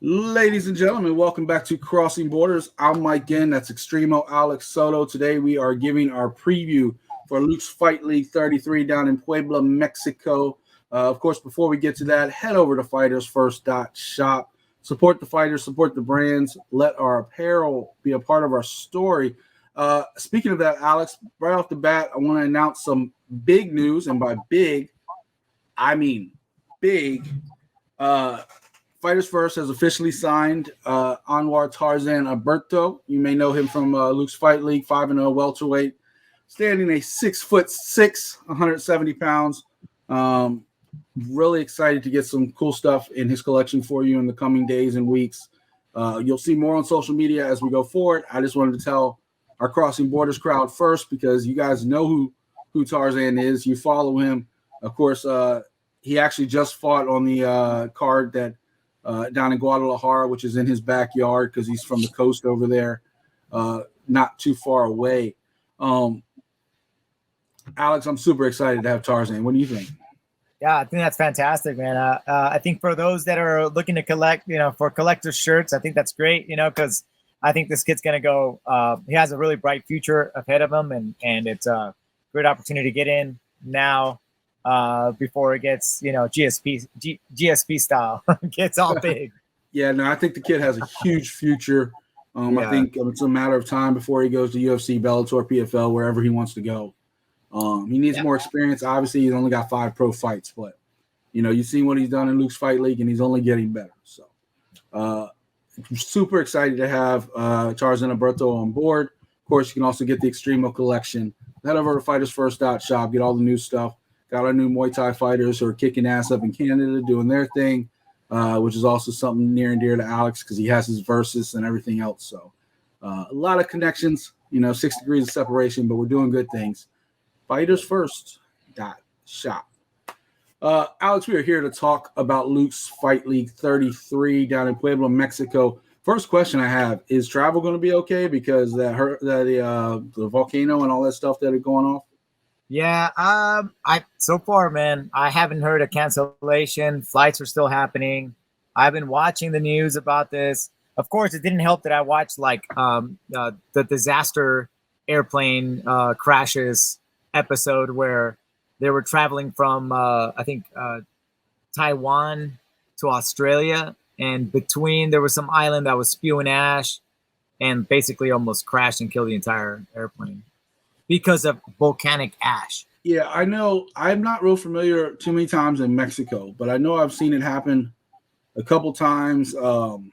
Ladies and gentlemen, welcome back to Crossing Borders. I'm Mike Ginn. That's Extremo Alex Soto. Today we are giving our preview for LUX Fight League 33 down in Puebla, Mexico. Of course, before we get to that, head over to FightersFirst.shop. Support the fighters, support the brands. Let our apparel be a part of our story. Speaking of that, Alex, right off the bat, I want to announce some big news. And by big, I mean big. Fighters First has officially signed Anwar Tarzan Alberto. You may know him from LUX Fight League, 5-0 welterweight, standing a 6'6", 170 pounds. Really excited to get some cool stuff in his collection for you in the coming days and weeks. You'll see more on social media as we go forward. I just wanted to tell our Crossing Borders crowd first because you guys know who Tarzan is. You follow him. Of course, he actually just fought on the card that down in Guadalajara, which is in his backyard because he's from the coast over there, not too far away. Alex, I'm super excited to have Tarzan. What do you think? Yeah, I think that's fantastic, man. I think for those that are looking to collect, for collector's shirts, I think that's great, because I think this kid's going to go, he has a really bright future ahead of him, and it's a great opportunity to get in now. Before it gets, GSP style, gets all big. Yeah, no, I think the kid has a huge future. I think it's a matter of time before he goes to UFC, Bellator, PFL, wherever he wants to go. He needs more experience. Obviously, he's only got 5 pro fights, but you've seen what he's done in LUX Fight League, and he's only getting better. So, I'm super excited to have Tarzan Alberto on board. Of course, you can also get the Extremo collection. Head over to FightersFirst.shop, get all the new stuff. Got our new Muay Thai fighters who are kicking ass up in Canada, doing their thing, which is also something near and dear to Alex because he has his versus and everything else. So a lot of connections, 6 degrees of separation, but we're doing good things. FightersFirst.shop. Alex, we are here to talk about LUX Fight League 33 down in Puebla, Mexico. First question I have, is travel going to be okay because the volcano and all that stuff that are going off? Yeah, so far, man, I haven't heard a cancellation. Flights are still happening. I've been watching the news about this. Of course, it didn't help that I watched the disaster airplane crashes episode where they were traveling from Taiwan to Australia, and between there was some island that was spewing ash and basically almost crashed and killed the entire airplane because of volcanic ash. Yeah, I know. I'm not real familiar too many times in Mexico, but I know I've seen it happen a couple times. I don't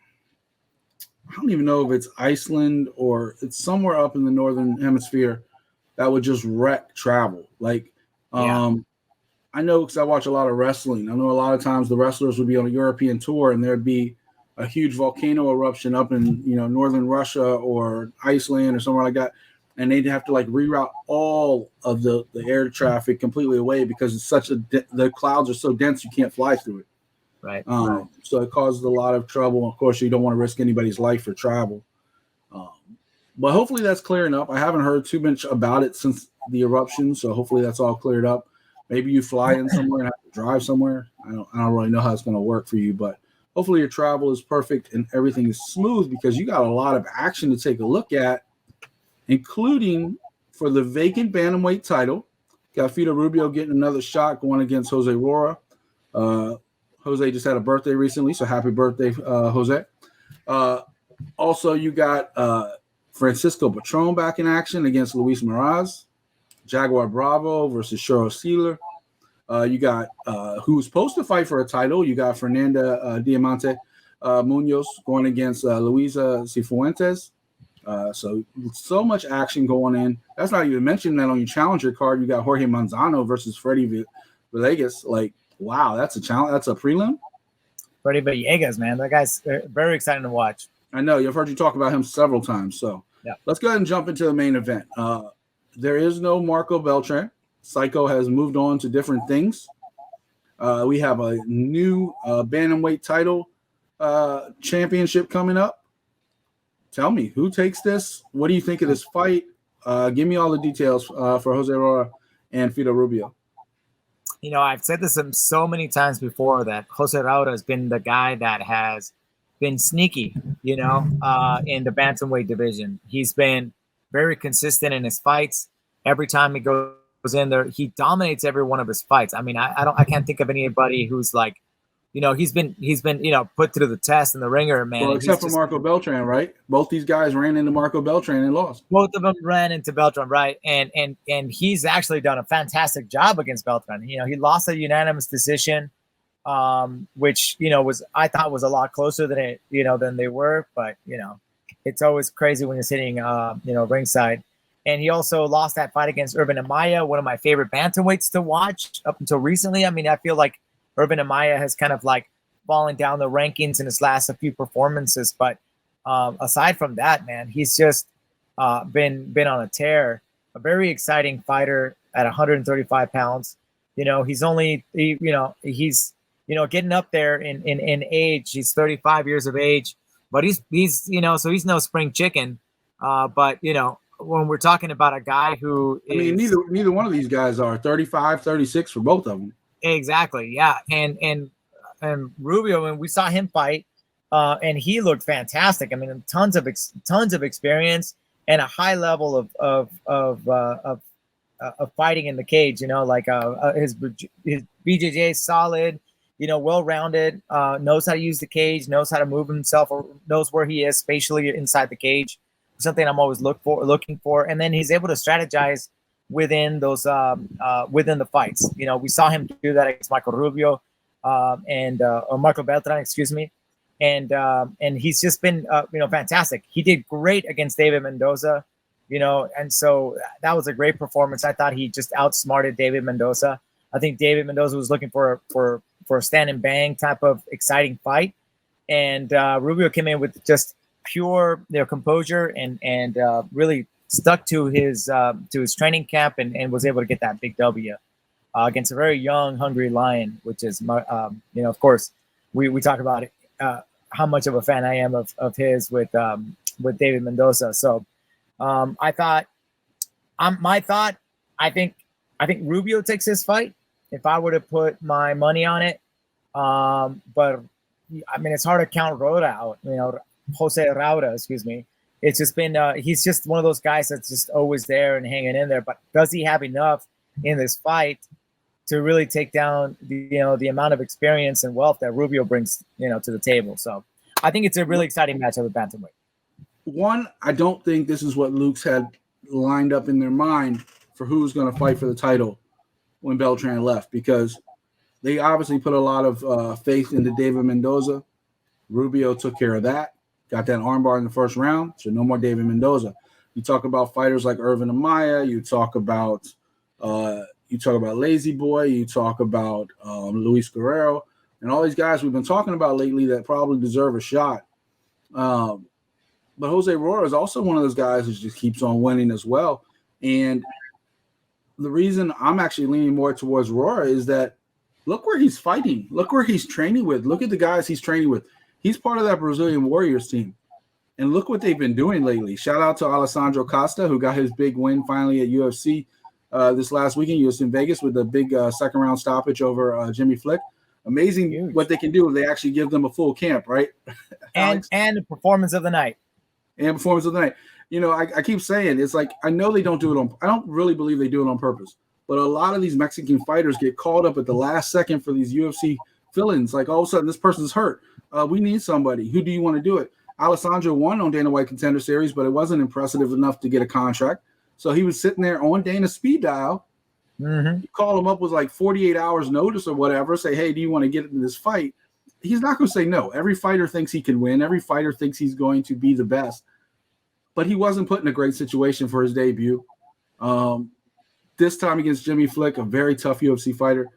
even know if it's Iceland or it's somewhere up in the northern hemisphere that would just wreck travel. I know because I watch a lot of wrestling. I know a lot of times the wrestlers would be on a European tour and there'd be a huge volcano eruption up in northern Russia or Iceland or somewhere like that. And they'd have to reroute all of the air traffic completely away because it's the clouds are so dense you can't fly through it. Right. So it causes a lot of trouble. Of course, you don't want to risk anybody's life for travel. But hopefully that's clearing up. I haven't heard too much about it since the eruption, so hopefully that's all cleared up. Maybe you fly in somewhere and have to drive somewhere. I don't really know how it's going to work for you, but hopefully your travel is perfect and everything is smooth because you got a lot of action to take a look at, including for the vacant bantamweight title. Got Fito Rubio getting another shot going against Jose Roura. Jose just had a birthday recently, so happy birthday, Jose. Also, you got Francisco Beltran back in action against Luis Moraz. Jaguar Bravo versus Shiro Sealer. You got who's supposed to fight for a title. You got Fernanda Diamante Munoz going against Luisa Cifuentes. So much action going in. That's not even mentioning that on your challenger card, you got Jorge Manzano versus Freddy Villegas. Wow, that's a challenge. That's a prelim. Freddy Villegas, man, that guy's very exciting to watch. I know. I've heard you talk about him several times. So let's go ahead and jump into the main event. There is no Marco Beltran. Psycho has moved on to different things. We have a new bantamweight title championship coming up. Tell me, who takes this? What do you think of this fight? Give me all the details for Jose Roura and Fito Rubio. I've said this so many times before that Jose Roura has been the guy that has, been sneaky, in the bantamweight division. He's been very consistent in his fights. Every time he goes in there, he dominates every one of his fights. I mean, I can't think of anybody who's like, he's been put through the test in the ringer, man. Well, except for Marco Beltran, right? Both these guys ran into Marco Beltran and lost. Both of them ran into Beltran, right? And he's actually done a fantastic job against Beltran. He lost a unanimous decision, which I thought was a lot closer than they were. But it's always crazy when you're sitting ringside. And he also lost that fight against Irvin Amaya, one of my favorite bantamweights to watch up until recently. I mean, I feel like Irvin Amaya has kind of like fallen down the rankings in his last few performances. But aside from that, man, he's just been on a tear. A very exciting fighter at 135 pounds. He's only, he's getting up there in age. He's 35 years of age, but he's so he's no spring chicken. But when we're talking about a guy who neither one of these guys are 35, 36 for both of them. Exactly. Yeah. And Rubio, and we saw him fight, and he looked fantastic. I mean, tons of experience and a high level of fighting in the cage. His BJJ is solid. Well-rounded. Knows how to use the cage. Knows how to move himself. Or knows where he is spatially inside the cage. Something I'm always looking for. And then he's able to strategize within those within the fights. We saw him do that against Michael Rubio or Marco Beltran, excuse me. And he's just been fantastic. He did great against David Mendoza, and so that was a great performance. I thought he just outsmarted David Mendoza. I think David Mendoza was looking for a stand and bang type of exciting fight, and Rubio came in with just pure composure and really stuck to his training camp and was able to get that big W against a very young, hungry lion, which is of course we talk about it, how much of a fan I am of his with David Mendoza. So I think Rubio takes this fight if I were to put my money on it. But I mean, it's hard to count Roura out, Jose Roura, excuse me. It's just been he's just one of those guys that's just always there and hanging in there. But does he have enough in this fight to really take down the amount of experience and wealth that Rubio brings to the table? So I think it's a really exciting matchup with bantamweight. One, I don't think this is what Luke's had lined up in their mind for who's going to fight for the title when Beltran left, because they obviously put a lot of faith into David Mendoza. Rubio took care of that. Got that armbar in the first round, so no more David Mendoza. You talk about fighters like Irvin Amaya. You talk about Lazy Boy. You talk about Luis Guerrero, and all these guys we've been talking about lately that probably deserve a shot. But Jose Roura is also one of those guys who just keeps on winning as well. And the reason I'm actually leaning more towards Roura is that look where he's fighting. Look where he's training with. Look at the guys he's training with. He's part of that Brazilian Warriors team. And look what they've been doing lately. Shout out to Alessandro Costa, who got his big win finally at UFC this last weekend. He was in Vegas with a big second-round stoppage over Jimmy Flick. Amazing Huge. What they can do if they actually give them a full camp, right? and the performance of the night. And performance of the night. I keep saying, it's like, I know they don't do it I don't really believe they do it on purpose. But a lot of these Mexican fighters get called up at the last second for these UFC fill-ins. Like, all of a sudden, this person's hurt. We need somebody. Who do you want to do it? Alessandro won on Dana White Contender Series, but it wasn't impressive enough to get a contract. So he was sitting there on Dana's speed dial. Mm-hmm. You call him up with like 48 hours notice or whatever, say, hey, do you want to get into this fight? He's not going to say no. Every fighter thinks he can win. Every fighter thinks he's going to be the best. But he wasn't put in a great situation for his debut. This time against Jimmy Flick, a very tough UFC fighter,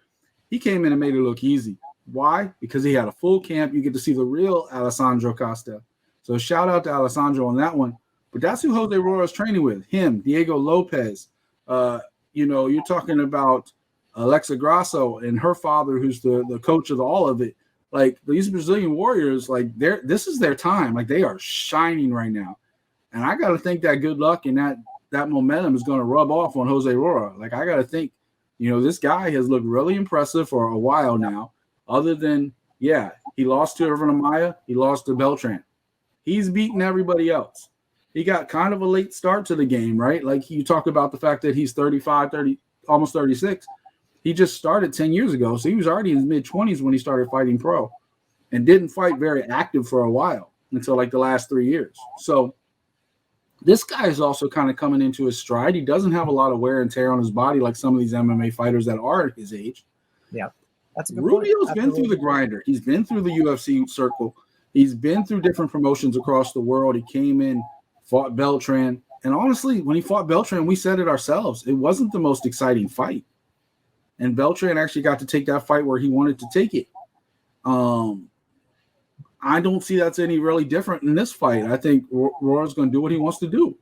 he came in and made it look easy. Why? Because he had a full camp. You get to see the real Alessandro Costa. So shout out to Alessandro on that one. But that's who Jose Roura is training with. Him, Diego Lopez. You're talking about Alexa Grasso and her father, who's the coach of all of it. Like, these Brazilian Warriors, like, this is their time. Like, they are shining right now. And I got to think that good luck and that momentum is going to rub off on Jose Roura. Like, I got to think, this guy has looked really impressive for a while now. Other than, He lost to Irvin Amaya. He lost to Beltran. He's beaten everybody else. He got kind of a late start to the game, right? Like you talk about the fact that he's 35, 30, almost 36. He just started 10 years ago. So he was already in his mid-20s when he started fighting pro and didn't fight very active for a while until like the last 3 years. So this guy is also kind of coming into his stride. He doesn't have a lot of wear and tear on his body like some of these MMA fighters that are at his age. Yeah, that's a good Rubio's point. been through the grinder. He's been through the UFC circle. He's been through different promotions across the world. He came in, fought Beltran. And honestly, when he fought Beltran, we said it ourselves. It wasn't the most exciting fight. And Beltran actually got to take that fight where he wanted to take it. I don't see that's any really different in this fight. I think Roura's going to do what he wants to do.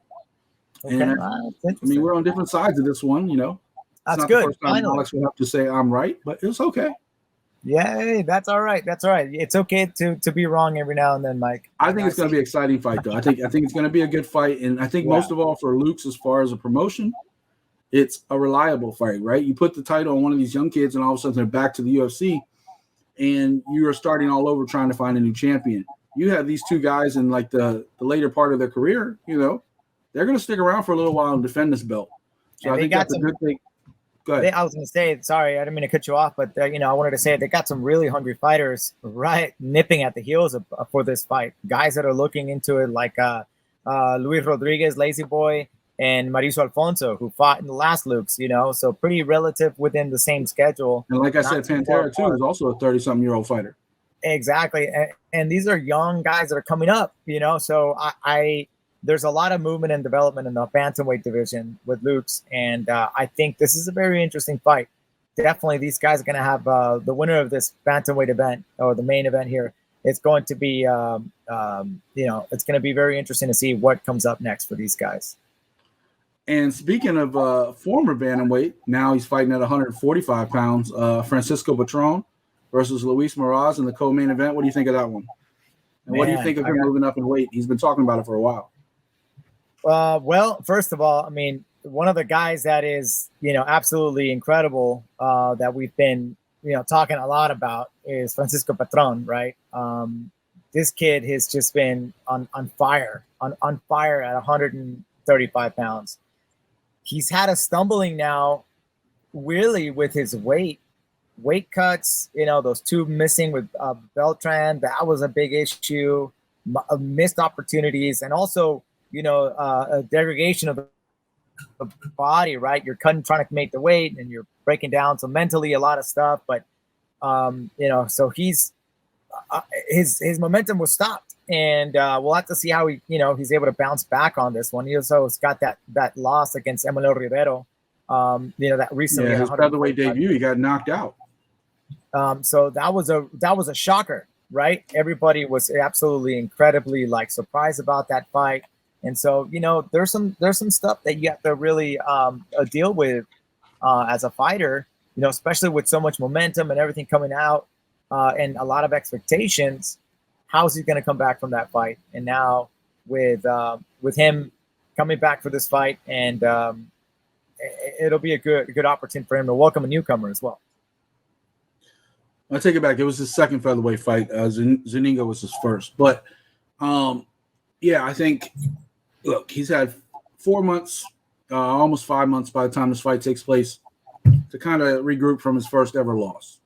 Okay, And I mean, we're on different sides of this one, you know. That's not good. The first time Alex will have to say I'm right, but it's okay. Yeah, that's all right. That's all right. It's okay to be wrong every now and then, Mike. I think it's going to be an exciting fight, though. I think it's going to be a good fight, and I think most of all for LUX, as far as a promotion, it's a reliable fight, right? You put the title on one of these young kids, and all of a sudden they're back to the UFC, and you are starting all over trying to find a new champion. You have these two guys in like the later part of their career, you know, they're going to stick around for a little while and defend this belt. So I think that's a good thing. Go ahead. I was going to say, sorry, I didn't mean to cut you off, but I wanted to say they got some really hungry fighters right nipping at the heels for this fight. Guys that are looking into it, like Luis Rodriguez, Lazy Boy, and Mauricio Alfonso, who fought in the last LUX. So pretty relative within the same schedule. And like I said, Pantera too is also a 30-something-year-old fighter. Exactly, and these are young guys that are coming up. So I there's a lot of movement and development in the bantamweight division with LUX, and I think this is a very interesting fight. Definitely, these guys are going to have the winner of this bantamweight event or the main event here. It's going to be, it's going to be very interesting to see what comes up next for these guys. And speaking of former bantamweight, now he's fighting at 145 pounds. Francisco Beltran versus Luis Moraz in the co-main event. What do you think of that one? And what do you think of him moving up in weight? He's been talking about it for a while. Well, first of all, I mean, one of the guys that is, absolutely incredible that we've been, talking a lot about is Francisco Beltran, right? This kid has just been on fire at 135 pounds. He's had a stumbling now, really, with his weight cuts. Those two missing with Beltran, that was a big issue. Missed opportunities, and also, a degradation of the body, right? You're trying to make the weight, and you're breaking down. So mentally, a lot of stuff. But so he's his momentum was stopped, and we'll have to see how he's able to bounce back on this one. He also has got that loss against Emmanuel Rivero. That recently his featherweight debut, he got knocked out. So that was a shocker, right? Everybody was absolutely incredibly surprised about that fight. And so, there's some stuff that you have to really deal with as a fighter, especially with so much momentum and everything coming out and a lot of expectations. How's he going to come back from that fight? And now with him coming back for this fight, and it'll be a good opportunity for him to welcome a newcomer as well. I take it back. It was his second featherweight fight. Zuniga was his first. But, I think, look, he's had 4 months, almost 5 months by the time this fight takes place to kind of regroup from his first ever loss.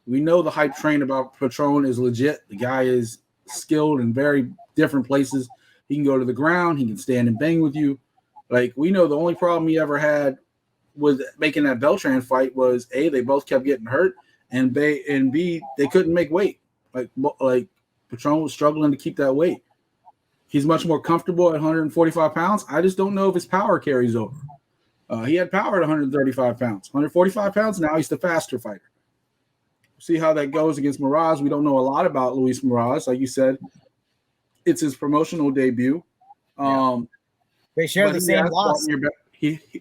We know the hype train about Beltran is legit. The guy is skilled in very different places. He can go to the ground. He can stand and bang with you. We know the only problem he ever had with making that Beltran fight was, A, they both kept getting hurt, and B, they couldn't make weight. Like Beltran was struggling to keep that weight. He's much more comfortable at 145 pounds. I just don't know if his power carries over. He had power at 135 pounds. 145 pounds, now he's the faster fighter. See how that goes against Moraz. We don't know a lot about Luis Moraz. Like you said, it's his promotional debut. They share the same loss.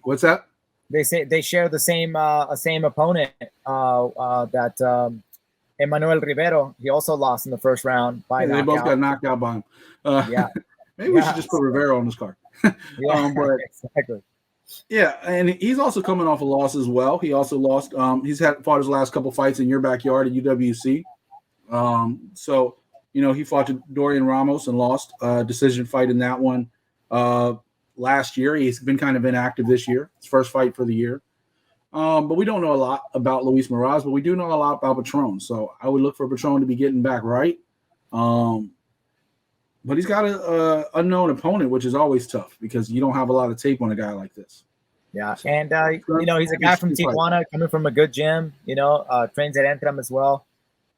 What's that? They say they share the same opponent that Emmanuel Rivero. He also lost in the first round by knockout. They both got knocked out by him. Maybe we should just put Rivero on this card. Exactly. Yeah, and he's also coming off a loss as well. He also lost. He's fought his last couple fights in your backyard at UWC. So, he fought to Dorian Ramos and lost decision fight in that one last year. He's been kind of inactive this year. His first fight for the year. But we don't know a lot about Luis Moraz, but we do know a lot about Patron. So I would look for Patron to be getting back right. But he's got an unknown opponent, which is always tough because you don't have a lot of tape on a guy like this. Yeah, and he's a guy from Tijuana, coming from a good gym. Trains at Entram as well.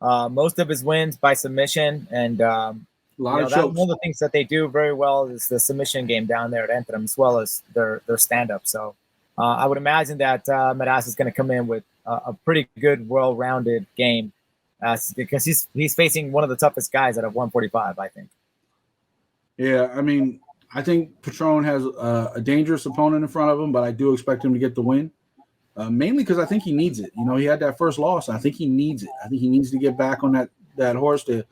Most of his wins by submission, and a lot of chokes. One of the things that they do very well is the submission game down there at Entram, as well as their stand up. So I would imagine that Moraz is going to come in with a pretty good, well-rounded game, because he's facing one of the toughest guys at 145, I think. Yeah, I mean, I think Patron has a dangerous opponent in front of him, but I do expect him to get the win, mainly because I think he needs it. He had that first loss. I think he needs it. I think he needs to get back on that horse to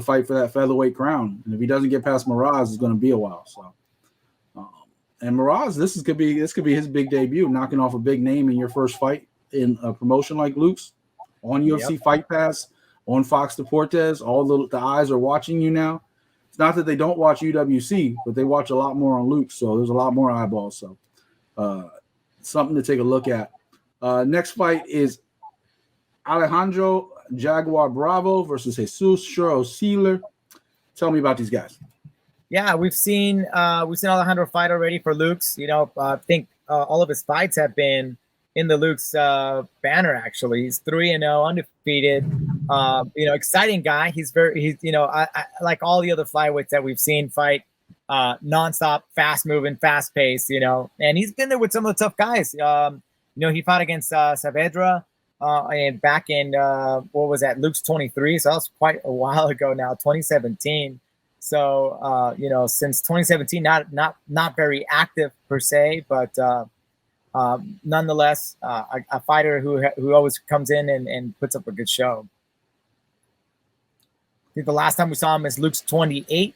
fight for that featherweight crown. And if he doesn't get past Moraz, it's going to be a while. So, and Moraz, this could be his big debut, knocking off a big name in your first fight in a promotion like LUX, on UFC Fight Pass, on Fox Deportes. All the eyes are watching you now. It's not that they don't watch UWC, but they watch a lot more on LUX, so there's a lot more eyeballs. So something to take a look at. Next fight is Alejandro Jaguar Bravo versus Jesus Churro Sealer. Tell me about these guys. Yeah, we've seen Alejandro fight already for LUX. I think all of his fights have been in the LUX banner. Actually, he's 3-0, undefeated. Exciting guy. I like all the other flyweights that we've seen fight, nonstop, fast moving, fast paced. And he's been there with some of the tough guys. He fought against Saavedra and back in what was that, LUX 23. So that was quite a while ago now, 2017. So since 2017, not very active per se, but nonetheless, a fighter who always comes in and puts up a good show. I think the last time we saw him is LUX 28.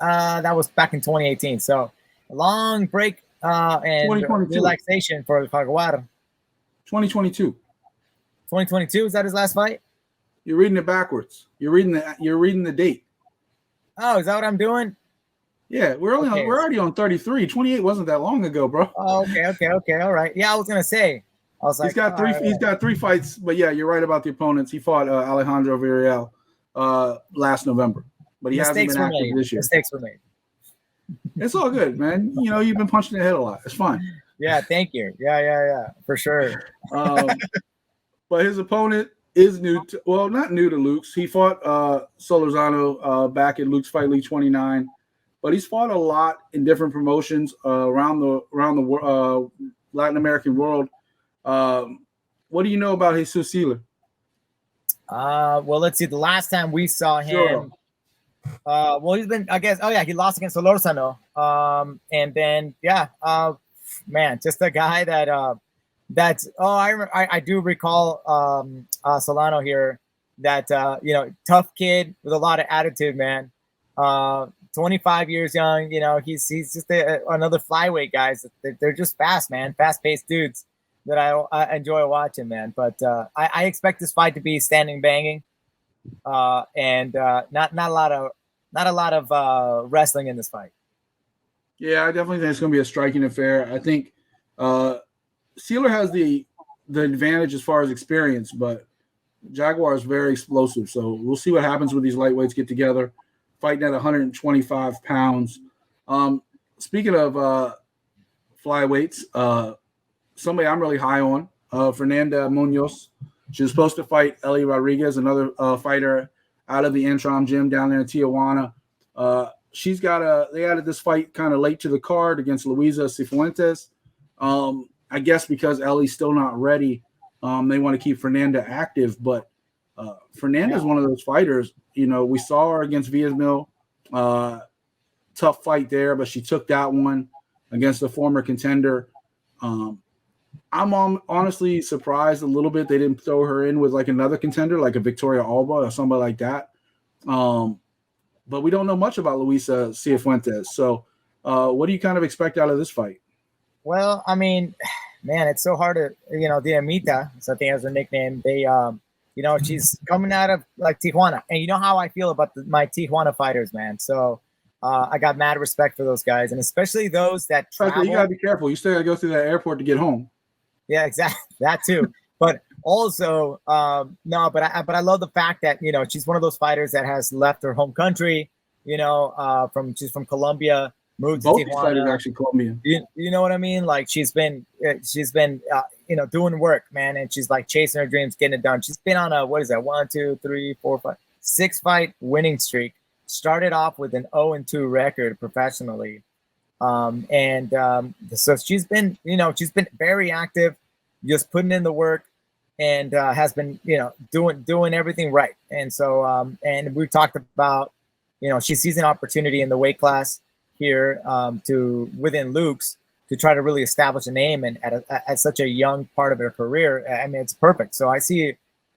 That was back in 2018. So a long break and relaxation for Jaguar. 2022. 2022, is that his last fight? You're reading it backwards. You're reading the date. Oh, is that what I'm doing? Yeah, we're already on 33. 28 wasn't that long ago, bro. Oh, okay. All right. Yeah, I was gonna say. I was like, he's got three fights, but yeah, you're right about the opponents. He fought Alejandro Villarreal last November, but he hasn't been active this year. Mistakes were made. It's all good, man. You've been punched in the head a lot. It's fine. Yeah, thank you. Yeah, for sure. But his opponent is not new to LUX. He fought Solorzano back at LUX Fight League 29, but he's fought a lot in different promotions around the Latin American world. What do you know about Jesus Sealer? Well, let's see. The last time we saw him, he's been, I guess. Oh yeah, he lost against Solorzano. And then man, just a guy that I do recall Solano here, that tough kid with a lot of attitude, man. 25 years young, he's just another flyweight guys. They're just fast, man, fast-paced dudes that I enjoy watching, man. But I expect this fight to be standing banging, and not a lot of wrestling in this fight. Yeah, I definitely think it's going to be a striking affair. I think Sealer has the advantage as far as experience, but Jaguar is very explosive. So we'll see what happens when these lightweights get together, fighting at 125 pounds. Speaking of flyweights, somebody I'm really high on, Fernanda Munoz. She was supposed to fight Ellie Rodriguez, another fighter out of the Entram gym down there in Tijuana. They added this fight kind of late to the card against Luisa Cifuentes. I guess because Ellie's still not ready, they want to keep Fernanda active. But Fernanda's one of those fighters. We saw her against Villasmil. Tough fight there, but she took that one against a former contender. I'm honestly surprised a little bit they didn't throw her in with like another contender, like a Victoria Alba or somebody like that. But we don't know much about Luisa Cifuentes. So what do you kind of expect out of this fight? Well, I mean, man, it's so hard to, Diamita, so I think that's her nickname. she's coming out of like Tijuana, and you know how I feel about my Tijuana fighters, man. So I got mad respect for those guys, and especially those that travel. Okay, you gotta be careful. You still gotta go through that airport to get home. Yeah, exactly. That too. But also, no, but I love the fact that she's one of those fighters that has left her home country. She's from Colombia, moved to Both these fighters Tijuana. are actually Colombian. You know what I mean? Like she's been doing work, man, and she's like chasing her dreams, getting it done. She's been on a what is that? 1, 2, 3, 4, 5, 6 fight winning streak. Started off with an 0-2 record professionally. So she's been very active, just putting in the work, and has been, doing everything right. And so, and we've talked about, she sees an opportunity in the weight class here, to within LUX to try to really establish a name, and at such a young part of her career. I mean, it's perfect. So I see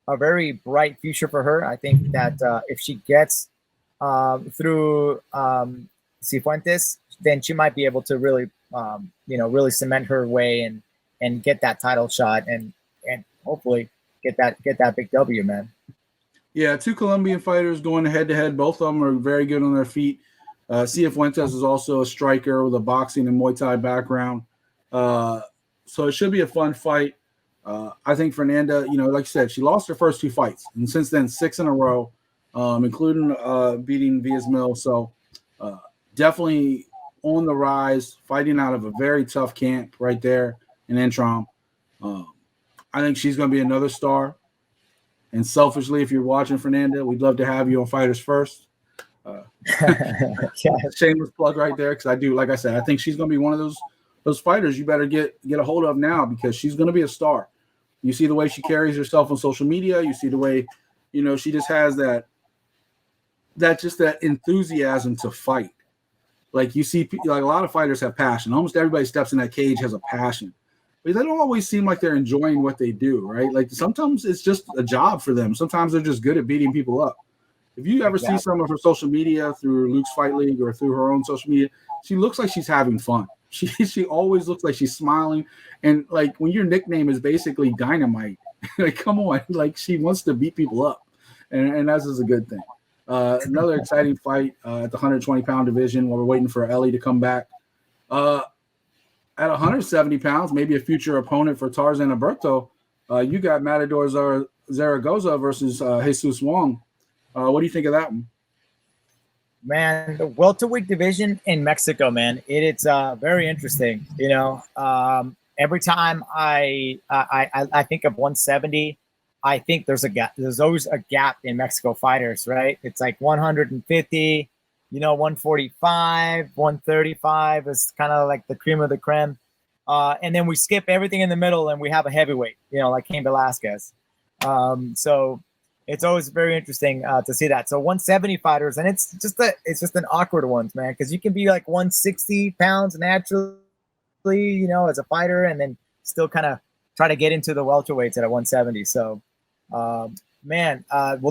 a very bright future for her. I think that if she gets through Cifuentes, then she might be able to really, really cement her way and get that title shot and hopefully get that big W, man. Yeah, 2 Colombian fighters going head to head. Both of them are very good on their feet. Cifuentes is also a striker with a boxing and Muay Thai background. So it should be a fun fight. I think Fernanda, like you said, she lost her first 2 fights, and since then 6 in a row, including beating Villasmil. So definitely on the rise, fighting out of a very tough camp right there in Entram. I think she's going to be another star. And selfishly, if you're watching Fernanda, we'd love to have you on Fighters First. Shameless plug right there, because I do, like I said, I think she's going to be one of those fighters you better get a hold of now, because she's going to be a star. You see the way she carries herself on social media. You see the way, she just has that enthusiasm to fight. Like you see, like a lot of fighters have passion. Almost everybody steps in that cage has a passion, but they don't always seem like they're enjoying what they do, right? Like sometimes it's just a job for them. Sometimes they're just good at beating people up. If you ever see some of her social media through LUX Fight League or through her own social media, she looks like she's having fun. She always looks like she's smiling. And like when your nickname is basically Dynamite, like come on, like she wants to beat people up, and that's just a good thing. Another exciting fight at the 120-pound division while we're waiting for Ellie to come back. At 170 pounds, maybe a future opponent for Tarzan Alberto, you got Matador Zaragoza versus Jesus Wong. What do you think of that one? Man, the welterweight division in Mexico, man, it's very interesting. Every time I think of 170, I think there's a gap. There's always a gap in Mexico fighters, right? It's like 150, 145, 135 is kind of like the cream of the creme. And then we skip everything in the middle and we have a heavyweight, like Cain Velasquez. So it's always very interesting to see that. So 170 fighters, and it's just an awkward one, man, because you can be like 160 pounds naturally, as a fighter, and then still kind of try to get into the welterweights at 170. So,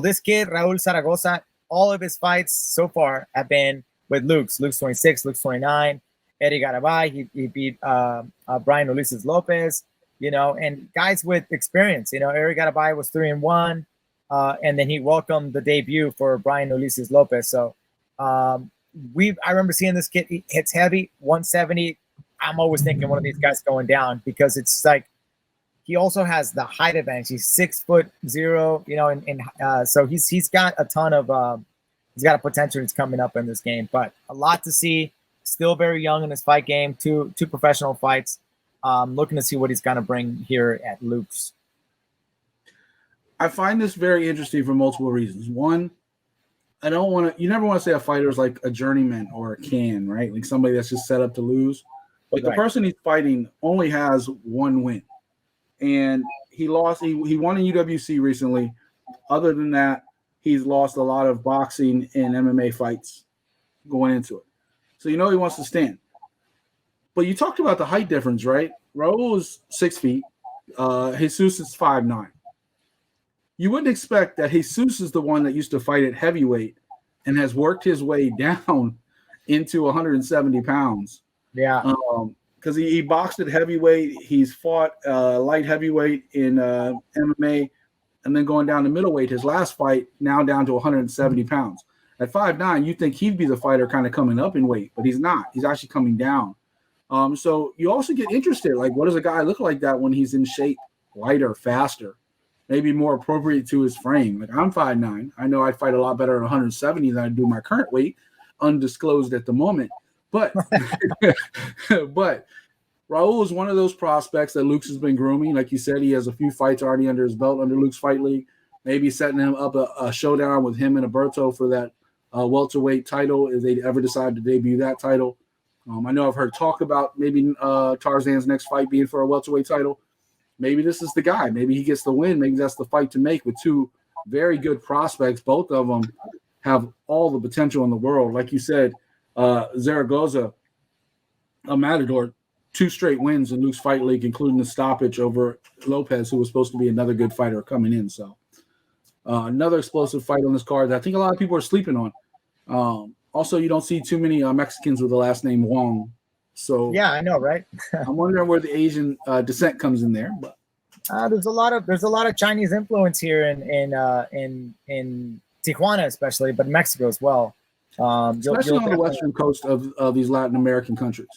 this kid, Raul Zaragoza, all of his fights so far have been with LUX 26, LUX 29, Eddie Garabay. He beat Brian Ulises Lopez, and guys with experience. Eric Garabay was 3-1. And then he welcomed the debut for Brian Ulises Lopez. So I remember seeing this kid. He hits heavy, 170. I'm always thinking one of these guys going down, because it's like he also has the height advantage. He's 6'0", so he's got a ton of he's got a potential that's coming up in this game. But a lot to see. Still very young in his fight game. Two professional fights. Looking to see what he's gonna bring here at LUX. I find this very interesting for multiple reasons. One, you never want to say a fighter is like a journeyman or a can, right? Like somebody that's just set up to lose. But the person he's fighting only has one win. And he lost. He won in UWC recently. Other than that, he's lost a lot of boxing and MMA fights going into it. So he wants to stand. But you talked about the height difference, right? Raul is 6 feet. Jesus is 5'9". You wouldn't expect that Jesus is the one that used to fight at heavyweight and has worked his way down into 170 pounds. Yeah. Because he boxed at heavyweight. He's fought light heavyweight in MMA. and then going down to middleweight, his last fight, now down to 170 pounds. At 5'9", you'd think he'd be the fighter kind of coming up in weight, but he's not. He's actually coming down. So you also get interested, like, what does a guy look like that when he's in shape, lighter, faster, maybe more appropriate to his frame? Like, I'm 5'9". I know I'd fight a lot better at 170 than I do my current weight, undisclosed at the moment. But but Raul is one of those prospects that Lux has been grooming. Like you said, he has a few fights already under his belt under LUX Fight League. Maybe setting him up a showdown with him and Alberto for that welterweight title if they ever decide to debut that title. I know I've heard talk about maybe Tarzan's next fight being for a welterweight title. Maybe this is the guy. Maybe he gets the win. Maybe that's the fight to make with two very good prospects. Both of them have all the potential in the world. Like you said, Zaragoza, a Matador, 2 straight wins in LUX Fight League, including the stoppage over Lopez, who was supposed to be another good fighter coming in. So another explosive fight on this card that I think a lot of people are sleeping on. Also, you don't see too many Mexicans with the last name Wong. So yeah, I know, right? I'm wondering where the Asian descent comes in there. But there's a lot of Chinese influence here in Tijuana, especially, but Mexico as well. Especially on the western coast of these Latin American countries.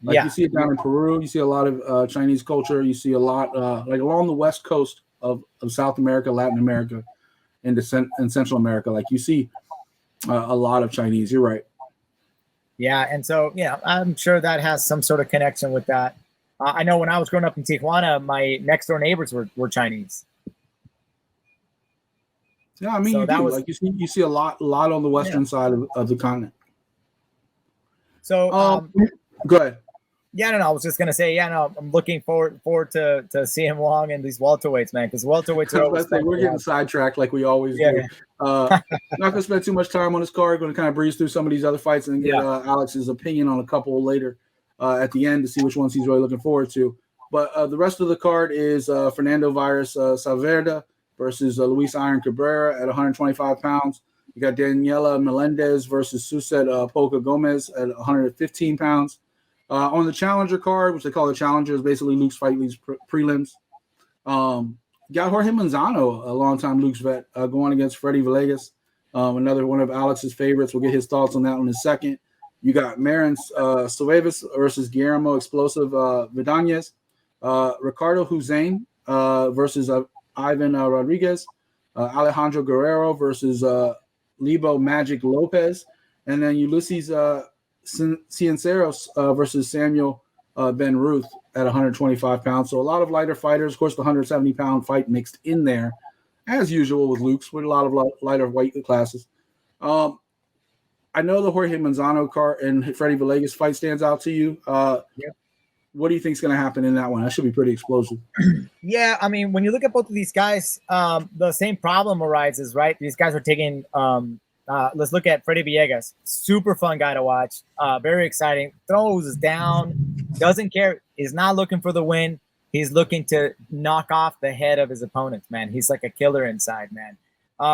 Like you see it down in Peru, you see a lot of Chinese culture. You see a lot like along the west coast of South America, Latin America, and Central America. Like you see a lot of Chinese. You're right. Yeah, and so I'm sure that has some sort of connection with that. I know when I was growing up in Tijuana, my next door neighbors were Chinese. Yeah, I mean, so like you see a lot on the western side of the continent. So go ahead. Yeah, no, I was just gonna say, I'm looking forward to seeing Wong in these welterweights, man, because welterweights are always we're getting sidetracked like we always do. Not gonna spend too much time on this card. Going to kind of breeze through some of these other fights and get Alex's opinion on a couple later at the end to see which ones he's really looking forward to. But the rest of the card is Fernando Virus Saavedra versus Luis Iron Cabrera at 125 pounds. You got Daniela Melendez versus Suset Polka Gomez at 115 pounds. On the Challenger card, which they call the Challenger, is basically LUX Fight League's prelims. Got Jorge Manzano, a longtime LUX vet, going against Freddy Villegas, another one of Alex's favorites. We'll get his thoughts on that in a second. You got Marin Suevas versus Guillermo Explosive Vidañez. Ricardo Hussein versus Ivan Rodriguez. Alejandro Guerrero versus Lebo Magic Lopez. And then Ulysses Cienceros versus Samuel Ben Ruth at 125 pounds. So a lot of lighter fighters. Of course, the 170-pound fight mixed in there, as usual with LUX, with a lot of lighter weight classes. I know the Jorge Manzano card and Freddy Villegas fight stands out to you. What do you think is going to happen in that one? That should be pretty explosive. Yeah, I mean, when you look at both of these guys, the same problem arises, right? These guys are taking let's look at Freddy Villegas. Super fun guy to watch. Very exciting. Throws down. Doesn't care. He's not looking for the win. He's looking to knock off the head of his opponents, man. He's like a killer inside, man.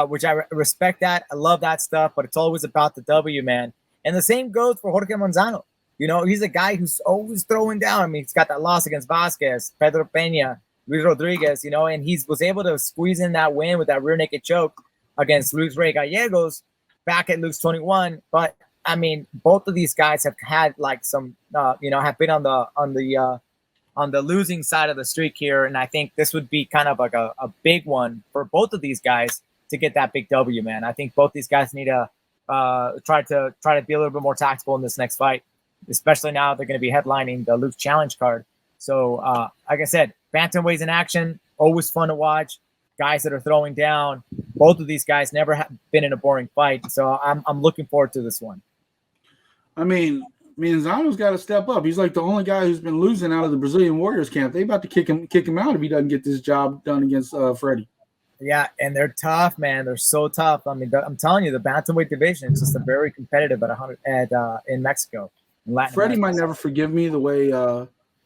Which I respect that. I love that stuff, but it's always about the W, man. And the same goes for Jorge Manzano. You know, he's a guy who's always throwing down. I mean, he's got that loss against Vasquez, Pedro Peña, Luis Rodriguez, and he was able to squeeze in that win with that rear naked choke against Luis Rey Gallegos back at LUX 21. But I mean, both of these guys have had like some, have been on the losing side of the streak here, and I think this would be kind of like a big one for both of these guys to get that big W, man. I think both these guys need to try to be a little bit more tactical in this next fight, especially now they're going to be headlining the LUX Challenge card. So, like I said, bantamweights in action, always fun to watch. Guys that are throwing down. Both of these guys never have been in a boring fight, so I'm looking forward to this one. I mean, Zano's got to step up. He's like the only guy who's been losing out of the Brazilian Warriors camp. They about to kick him out if he doesn't get this job done against Freddie. Yeah, and they're tough, man. They're so tough. I mean, I'm telling you, the bantamweight division is just a very competitive at 100 in Mexico. Freddie might never forgive me the way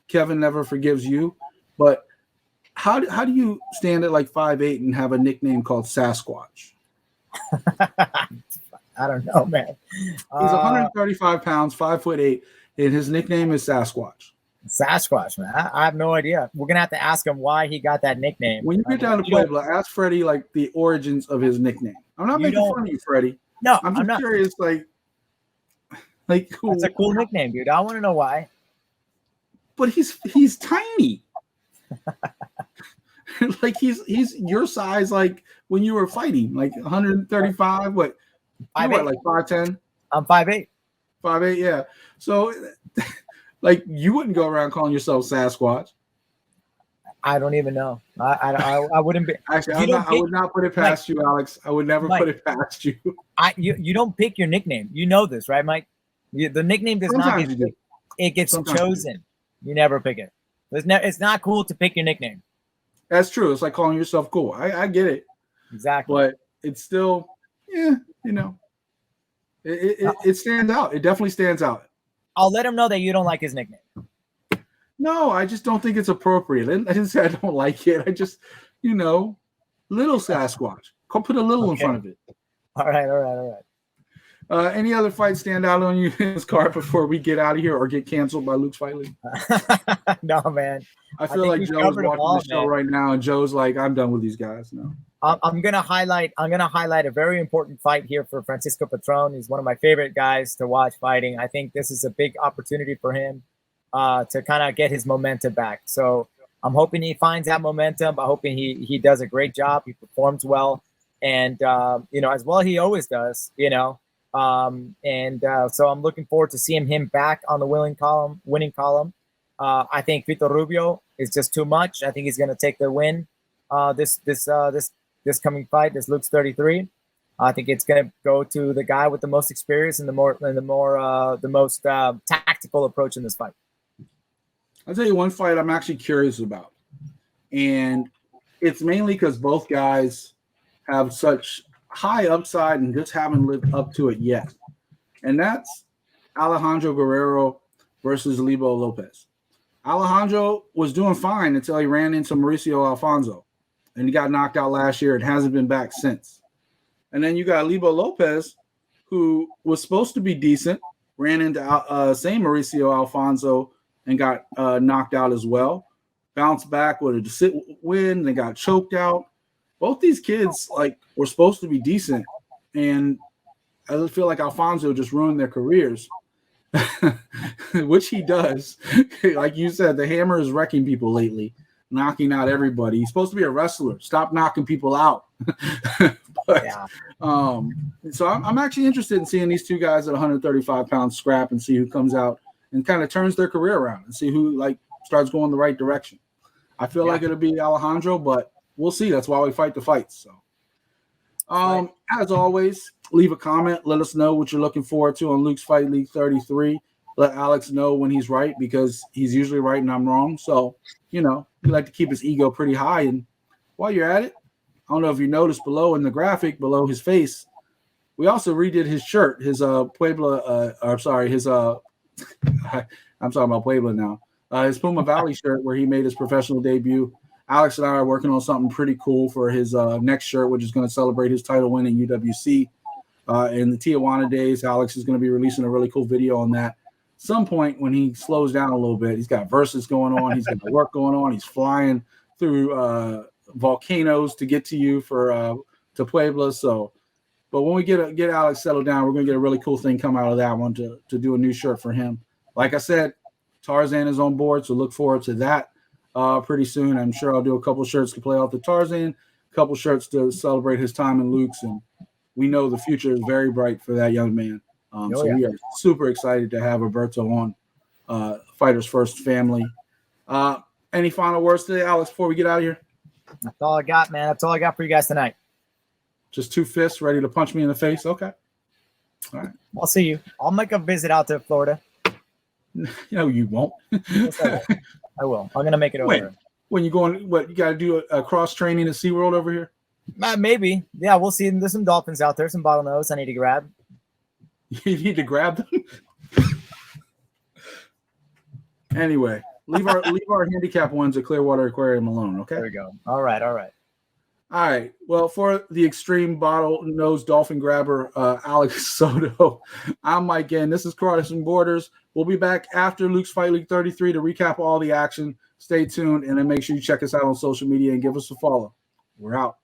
Kevin never forgives you, but how do you stand at like 5'8" and have a nickname called Sasquatch? I don't know, man. He's 135 pounds, 5'8", and his nickname is Sasquatch. Sasquatch, man. I have no idea. We're gonna have to ask him why he got that nickname. When you get down to Puebla, ask Freddie like the origins of his nickname. I'm not making fun of you, Freddie. No, I'm just curious, like cool. That's a cool nickname, dude. I want to know why. But he's tiny. Like he's your size, like when you were fighting, like 135. What? You were like 5'10"? I'm 5'8". 5'8", yeah. So, like, you wouldn't go around calling yourself Sasquatch. I don't even know. I wouldn't be. Actually, I would not put it past you, Alex. I would never put it past you. You don't pick your nickname. You know this, right, Mike? The nickname does not get picked. It gets chosen. You never pick it. It's not cool to pick your nickname. That's true. It's like calling yourself cool. I get it. Exactly. But it's still, yeah, you know, it stands out. It definitely stands out. I'll let him know that you don't like his nickname. No, I just don't think it's appropriate. I didn't say I don't like it. I just, you know, little Sasquatch. Put a little in front of it. All right. Any other fights stand out on you in this card before we get out of here or get canceled by LUX Fight League? No, man. I feel like Joe's watching the show right now, and Joe's like, I'm done with these guys. No. I'm gonna highlight a very important fight here for Francisco Patron. He's one of my favorite guys to watch fighting. I think this is a big opportunity for him to kind of get his momentum back. So I'm hoping he finds that momentum. I'm hoping he does a great job. He performs well, and you know, as well he always does. You know. So I'm looking forward to seeing him back on the winning column. I think Fito Rubio is just too much. I think he's going to take the win. This coming fight, this LUX 33. I think it's going to go to the guy with the most experience and the most tactical approach in this fight. I'll tell you one fight I'm actually curious about, and it's mainly because both guys have such high upside and just haven't lived up to it yet. And that's Alejandro Guerrero versus Libo Lopez. Alejandro was doing fine until he ran into Mauricio Alfonso, and he got knocked out last year and hasn't been back since. And then you got Libo Lopez, who was supposed to be decent, ran into same Mauricio Alfonso and got knocked out as well. Bounced back with a decisive win, they got choked out. Both these kids were supposed to be decent, and I feel like Alfonso just ruined their careers, which he does. Like you said, the hammer is wrecking people lately, knocking out everybody. He's supposed to be a wrestler. Stop knocking people out. So I'm actually interested in seeing these two guys at 135 pounds scrap and see who comes out and kind of turns their career around and see who starts going the right direction. I feel like it'll be Alejandro, but we'll see. That's why we fight the fights. So, as always, leave a comment. Let us know what you're looking forward to on LUX Fight League 33. Let Alex know when he's right, because he's usually right and I'm wrong. So, you know, we like to keep his ego pretty high. And while you're at it, I don't know if you noticed below in the graphic below his face, we also redid his shirt, his Puebla. I'm talking about Puebla now. His Puma Valley shirt, where he made his professional debut. Alex and I are working on something pretty cool for his next shirt, which is going to celebrate his title win in UWC. In the Tijuana days, Alex is going to be releasing a really cool video on that. Some point when he slows down a little bit, he's got verses going on. He's got work going on. He's flying through volcanoes to get to you to Puebla. So, but when we get Alex settled down, we're going to get a really cool thing come out of that one to do a new shirt for him. Like I said, Tarzan is on board, so look forward to that. Pretty soon. I'm sure I'll do a couple shirts to play off the Tarzan, a couple shirts to celebrate his time in LUX, and we know the future is very bright for that young man. We are super excited to have Roberto on Fighters First Family. Any final words today, Alex, before we get out of here? That's all I got, man. That's all I got for you guys tonight. Just two fists ready to punch me in the face? Okay. All right. I'll see you. I'll make a visit out to Florida. No, you won't. Yes, I will. I'm gonna make it over. Wait, when you going? What, you got to do a cross training at SeaWorld over here? Maybe. Yeah, we'll see. There's some dolphins out there. Some bottlenose I need to grab. You need to grab them. Anyway, leave our handicap ones at Clearwater Aquarium alone. Okay. There we go. All right. All right. Well, for the extreme bottle-nosed dolphin grabber, Alex Soto, I'm Mike Gann. This is Crossing Borders. We'll be back after LUX Fight League 33 to recap all the action. Stay tuned, and then make sure you check us out on social media and give us a follow. We're out.